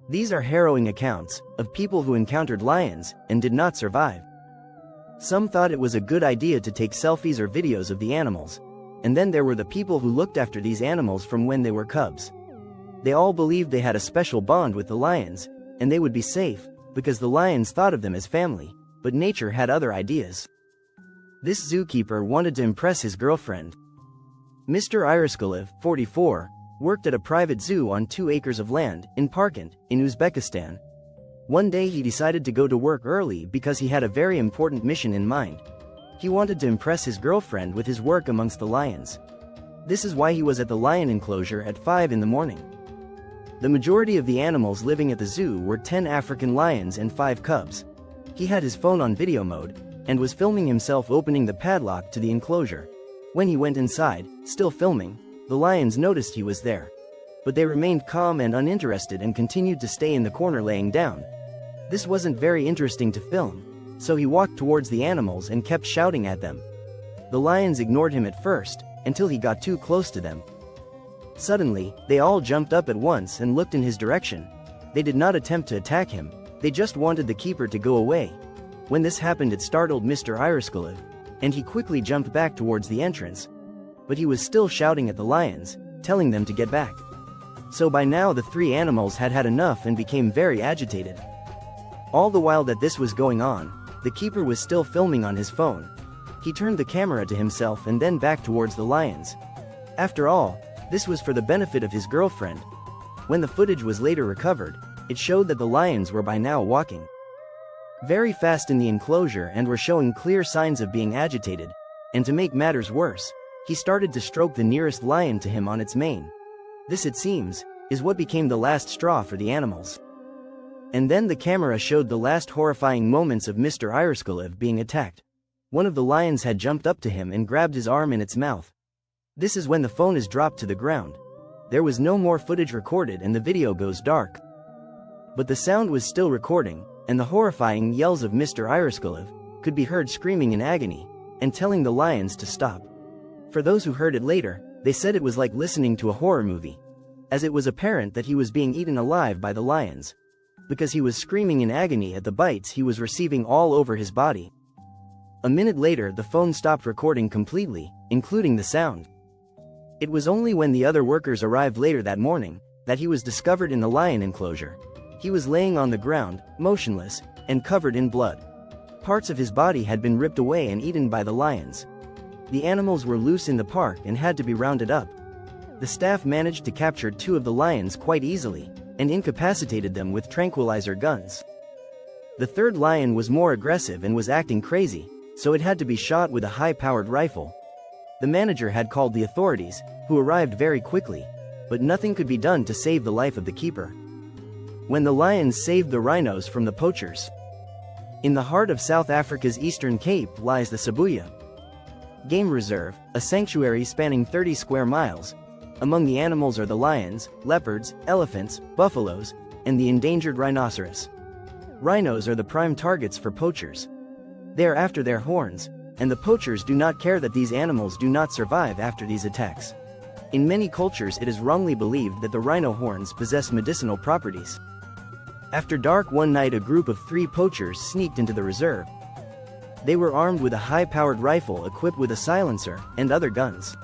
These are harrowing accounts of people who encountered lions and did not survive. Some thought it was a good idea to take selfies or videos of the animals, and then there were the people who looked after these animals from when they were cubs. They all believed they had a special bond with the lions, and they would be safe, because the lions thought of them as family, but nature had other ideas. This zookeeper wanted to impress his girlfriend. Mr. Iriskulev, 44, worked at a private zoo on 2 acres of land, in Parkent, in Uzbekistan. One day he decided to go to work early because he had a very important mission in mind. He wanted to impress his girlfriend with his work amongst the lions. This is why he was at the lion enclosure at 5 in the morning. The majority of the animals living at the zoo were 10 African lions and 5 cubs. He had his phone on video mode, and was filming himself opening the padlock to the enclosure. When he went inside, still filming, the lions noticed he was there. But they remained calm and uninterested and continued to stay in the corner laying down. This wasn't very interesting to film, so he walked towards the animals and kept shouting at them. The lions ignored him at first, until he got too close to them. Suddenly, they all jumped up at once and looked in his direction. They did not attempt to attack him, they just wanted the keeper to go away. When this happened, it startled Mr. Iriskulev, and he quickly jumped back towards the entrance. But he was still shouting at the lions, telling them to get back. So by now the 3 animals had had enough and became very agitated. All the while that this was going on, the keeper was still filming on his phone. He turned the camera to himself and then back towards the lions. After all, this was for the benefit of his girlfriend. When the footage was later recovered, it showed that the lions were by now walking very fast in the enclosure and were showing clear signs of being agitated, and to make matters worse, he started to stroke the nearest lion to him on its mane. This, it seems, is what became the last straw for the animals. And then the camera showed the last horrifying moments of Mr. Iriskulev being attacked. One of the lions had jumped up to him and grabbed his arm in its mouth. This is when the phone is dropped to the ground. There was no more footage recorded and the video goes dark. But the sound was still recording, and the horrifying yells of Mr. Iriskulev could be heard screaming in agony, and telling the lions to stop. For those who heard it later, they said it was like listening to a horror movie, as it was apparent that he was being eaten alive by the lions, because he was screaming in agony at the bites he was receiving all over his body. A minute later the phone stopped recording completely, including the sound. It was only when the other workers arrived later that morning that he was discovered in the lion enclosure. He was laying on the ground, motionless, and covered in blood. Parts of his body had been ripped away and eaten by the lions. The animals were loose in the park and had to be rounded up. The staff managed to capture 2 of the lions quite easily, and incapacitated them with tranquilizer guns. The 3rd lion was more aggressive and was acting crazy, so it had to be shot with a high-powered rifle. The manager had called the authorities, who arrived very quickly, but nothing could be done to save the life of the keeper. When the lions saved the rhinos from the poachers. In the heart of South Africa's Eastern Cape lies the Sibuya Game Reserve, a sanctuary spanning 30 square miles. Among the animals are the lions, leopards, elephants, buffaloes, and the endangered rhinoceros. Rhinos are the prime targets for poachers. They are after their horns, and the poachers do not care that these animals do not survive after these attacks. In many cultures it is wrongly believed that the rhino horns possess medicinal properties. After dark one night a group of 3 poachers sneaked into the reserve. They were armed with a high-powered rifle equipped with a silencer and other guns.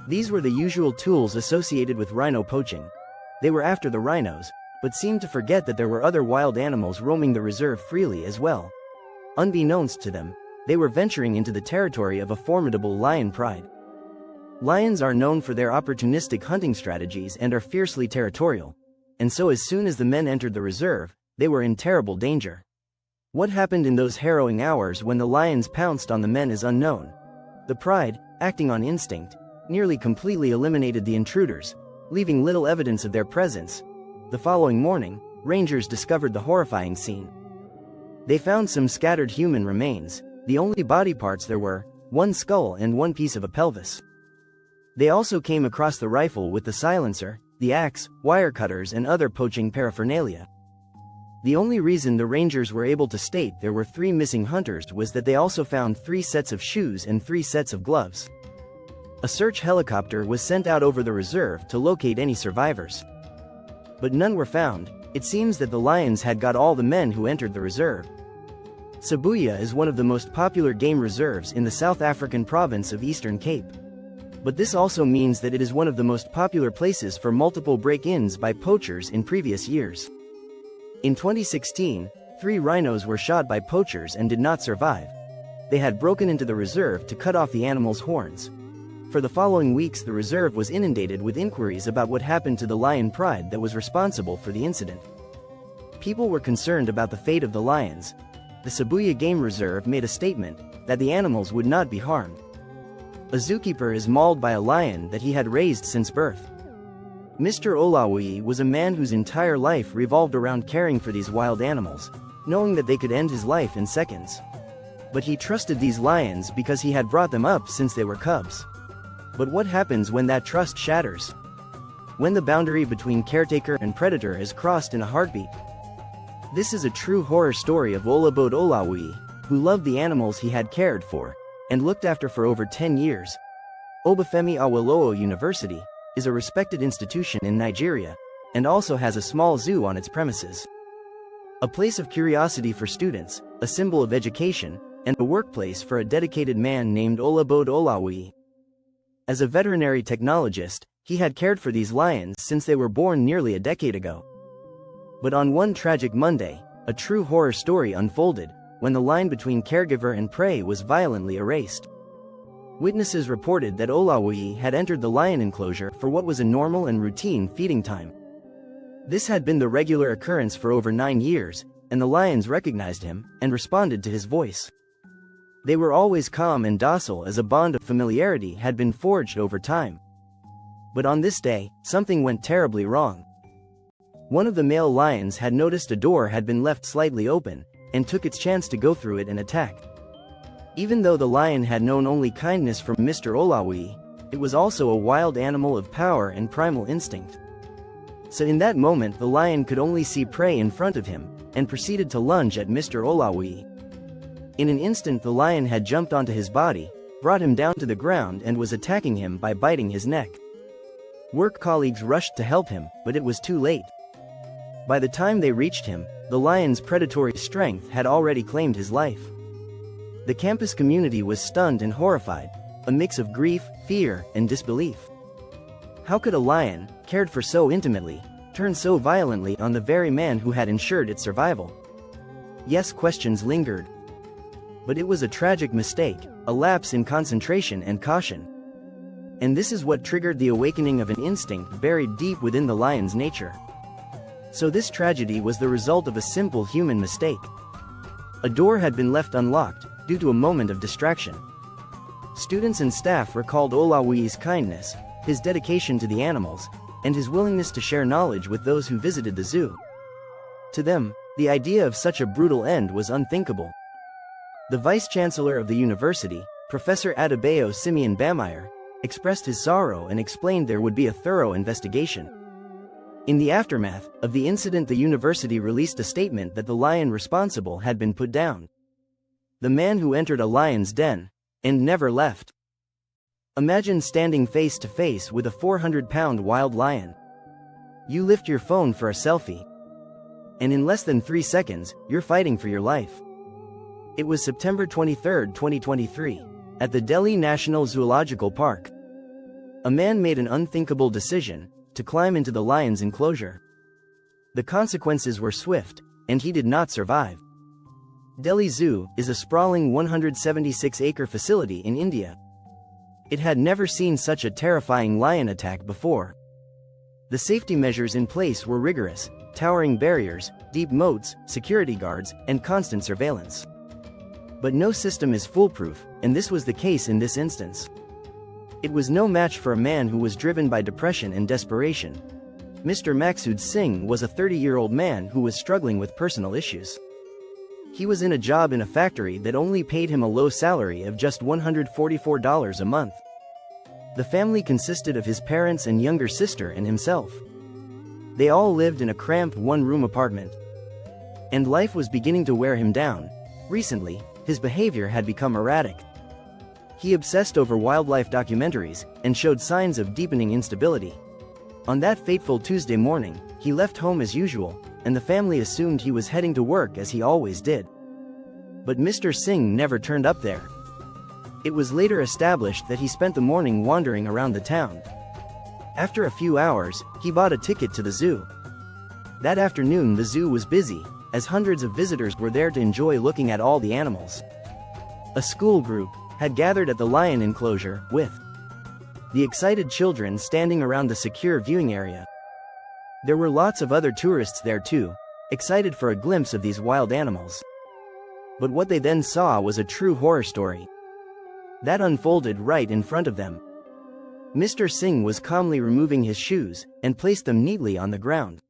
These were the usual tools associated with rhino poaching. They were after the rhinos, but seemed to forget that there were other wild animals roaming the reserve freely as well. Unbeknownst to them, they were venturing into the territory of a formidable lion pride. Lions are known for their opportunistic hunting strategies and are fiercely territorial, and so as soon as the men entered the reserve, they were in terrible danger. What happened in those harrowing hours when the lions pounced on the men is unknown. The pride, acting on instinct, nearly completely eliminated the intruders, leaving little evidence of their presence. The following morning, rangers discovered the horrifying scene. They found some scattered human remains. The only body parts there were 1 skull and 1 piece of a pelvis. They also came across the rifle with the silencer, the axe, wire cutters and other poaching paraphernalia. The only reason the rangers were able to state there were 3 missing hunters was that they also found 3 sets of shoes and 3 sets of gloves. A search helicopter was sent out over the reserve to locate any survivors. But none were found, It seems that the lions had got all the men who entered the reserve. Sibuya is one of the most popular game reserves in the South African province of Eastern Cape. But this also means that it is one of the most popular places for multiple break-ins by poachers in previous years. In 2016, 3 rhinos were shot by poachers and did not survive. They had broken into the reserve to cut off the animals' horns. For the following weeks, the reserve was inundated with inquiries about what happened to the lion pride that was responsible for the incident. People were concerned about the fate of the lions. The Sibuya Game Reserve made a statement that the animals would not be harmed. A zookeeper is mauled by a lion that he had raised since birth. Mr. Olawi was a man whose entire life revolved around caring for these wild animals, knowing that they could end his life in seconds. But he trusted these lions because he had brought them up since they were cubs. But what happens when that trust shatters? When the boundary between caretaker and predator is crossed in a heartbeat? This is a true horror story of Olabode Olawi, who loved the animals he had cared for and looked after for over 10 years. Obafemi Awolowo University is a respected institution in Nigeria and also has a small zoo on its premises. A place of curiosity for students, a symbol of education, and a workplace for a dedicated man named Olabode Olawi. As a veterinary technologist, he had cared for these lions since they were born nearly a decade ago. But on one tragic Monday, a true horror story unfolded when the line between caregiver and prey was violently erased. Witnesses reported that Olawi had entered the lion enclosure for what was a normal and routine feeding time. This had been the regular occurrence for over 9 years, and the lions recognized him and responded to his voice. They were always calm and docile as a bond of familiarity had been forged over time. But on this day, something went terribly wrong. One of the male lions had noticed a door had been left slightly open, and took its chance to go through it and attack. Even though the lion had known only kindness from Mr. Olawi, it was also a wild animal of power and primal instinct. So in that moment the lion could only see prey in front of him, and proceeded to lunge at Mr. Olawi. In an instant the lion had jumped onto his body, brought him down to the ground and was attacking him by biting his neck. Work colleagues rushed to help him, but it was too late. By the time they reached him, the lion's predatory strength had already claimed his life. The campus community was stunned and horrified, a mix of grief, fear, and disbelief. How could a lion, cared for so intimately, turn so violently on the very man who had ensured its survival? Yes, questions lingered. But it was a tragic mistake, a lapse in concentration and caution. And this is what triggered the awakening of an instinct buried deep within the lion's nature. So this tragedy was the result of a simple human mistake. A door had been left unlocked, due to a moment of distraction. Students and staff recalled Olawi's kindness, his dedication to the animals, and his willingness to share knowledge with those who visited the zoo. To them, the idea of such a brutal end was unthinkable. The vice-chancellor of the university, Professor Adebayo Simeon Bamire, expressed his sorrow and explained there would be a thorough investigation. In the aftermath of the incident, the university released a statement that the lion responsible had been put down. The man who entered a lion's den and never left. Imagine standing face to face with a 400-pound wild lion. You lift your phone for a selfie, and in less than 3 seconds, you're fighting for your life. It was September 23, 2023, at the Delhi National Zoological Park. A man made an unthinkable decision to climb into the lion's enclosure. The consequences were swift, and he did not survive. Delhi Zoo is a sprawling 176-acre facility in India. It had never seen such a terrifying lion attack before. The safety measures in place were rigorous: towering barriers, deep moats, security guards, and constant surveillance. But no system is foolproof, and this was the case in this instance. It was no match for a man who was driven by depression and desperation. Mr. Maksud Singh was a 30-year-old man who was struggling with personal issues. He was in a job in a factory that only paid him a low salary of just $144 a month. The family consisted of his parents and younger sister and himself. They all lived in a cramped one-room apartment. And life was beginning to wear him down. Recently, his behavior had become erratic. He obsessed over wildlife documentaries and showed signs of deepening instability. On that fateful Tuesday morning, he left home as usual, and the family assumed he was heading to work as he always did. But Mr. Singh never turned up there. It was later established that he spent the morning wandering around the town. After a few hours, he bought a ticket to the zoo. That afternoon the zoo was busy, as hundreds of visitors were there to enjoy looking at all the animals. A school group had gathered at the lion enclosure, with the excited children standing around the secure viewing area. There were lots of other tourists there too, excited for a glimpse of these wild animals. But what they then saw was a true horror story that unfolded right in front of them. Mr. Singh was calmly removing his shoes and placed them neatly on the ground.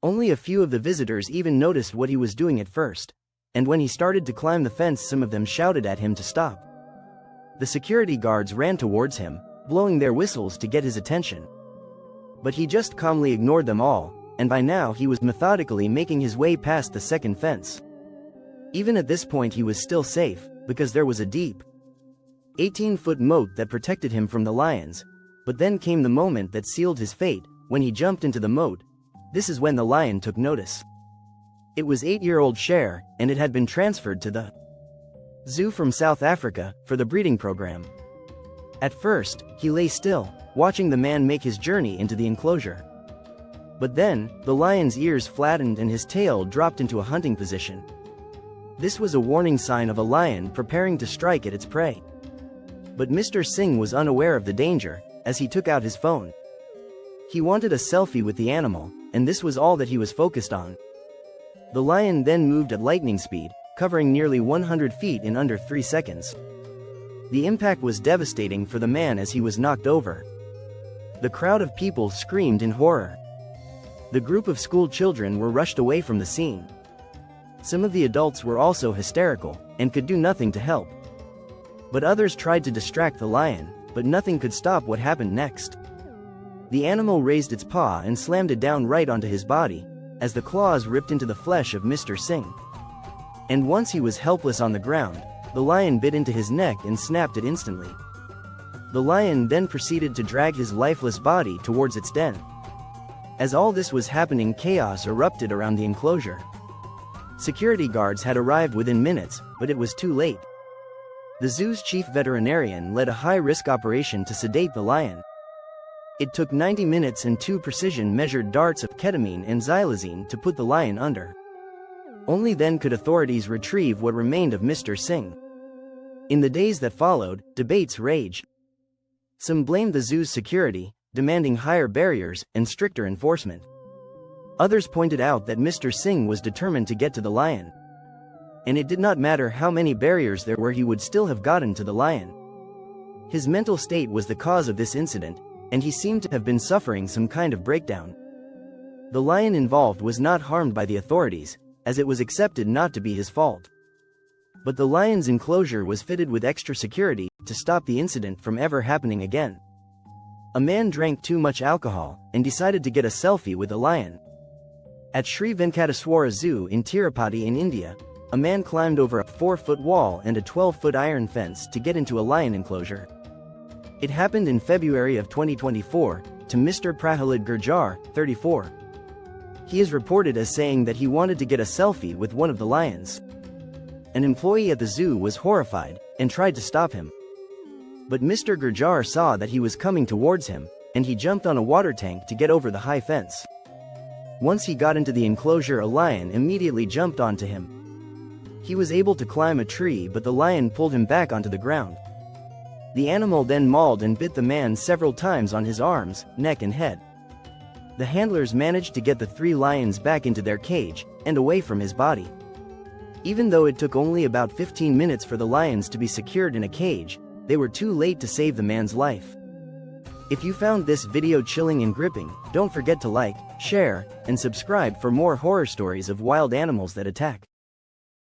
Only a few of the visitors even noticed what he was doing at first, and when he started to climb the fence, some of them shouted at him to stop. The security guards ran towards him, blowing their whistles to get his attention. But he just calmly ignored them all, and by now he was methodically making his way past the second fence. Even at this point he was still safe, because there was a deep 18-foot moat that protected him from the lions. But then came the moment that sealed his fate. When he jumped into the moat, this is when the lion took notice. It was 8-year-old Cher, and it had been transferred to the zoo from South Africa for the breeding program. At first, he lay still, watching the man make his journey into the enclosure. But then, the lion's ears flattened and his tail dropped into a hunting position. This was a warning sign of a lion preparing to strike at its prey. But Mr. Singh was unaware of the danger, as he took out his phone. He wanted a selfie with the animal, and this was all that he was focused on. The lion then moved at lightning speed, covering nearly 100 feet in under 3 seconds. The impact was devastating for the man as he was knocked over. The crowd of people screamed in horror. The group of school children were rushed away from the scene. Some of the adults were also hysterical, and could do nothing to help. But others tried to distract the lion, but nothing could stop what happened next. The animal raised its paw and slammed it down right onto his body, as the claws ripped into the flesh of Mr. Singh. And once he was helpless on the ground, the lion bit into his neck and snapped it instantly. The lion then proceeded to drag his lifeless body towards its den. As all this was happening, chaos erupted around the enclosure. Security guards had arrived within minutes, but it was too late. The zoo's chief veterinarian led a high-risk operation to sedate the lion. It took 90 minutes and 2 precision-measured darts of ketamine and xylazine to put the lion under. Only then could authorities retrieve what remained of Mr. Singh. In the days that followed, debates raged. Some blamed the zoo's security, demanding higher barriers and stricter enforcement. Others pointed out that Mr. Singh was determined to get to the lion. And it did not matter how many barriers there were, he would still have gotten to the lion. His mental state was the cause of this incident, and he seemed to have been suffering some kind of breakdown. The lion involved was not harmed by the authorities, as it was accepted not to be his fault. But the lion's enclosure was fitted with extra security to stop the incident from ever happening again. A man drank too much alcohol and decided to get a selfie with the lion. At Sri Venkateswara Zoo in Tirupati in India, a man climbed over a 4-foot wall and a 12-foot iron fence to get into a lion enclosure. It happened in February of 2024, to Mr. Prahalad Gurjar, 34. He is reported as saying that he wanted to get a selfie with one of the lions. An employee at the zoo was horrified and tried to stop him. But Mr. Gurjar saw that he was coming towards him, and he jumped on a water tank to get over the high fence. Once he got into the enclosure, a lion immediately jumped onto him. He was able to climb a tree, but the lion pulled him back onto the ground. The animal then mauled and bit the man several times on his arms, neck and head. The handlers managed to get the 3 lions back into their cage, and away from his body. Even though it took only about 15 minutes for the lions to be secured in a cage, they were too late to save the man's life. If you found this video chilling and gripping, don't forget to like, share, and subscribe for more horror stories of wild animals that attack.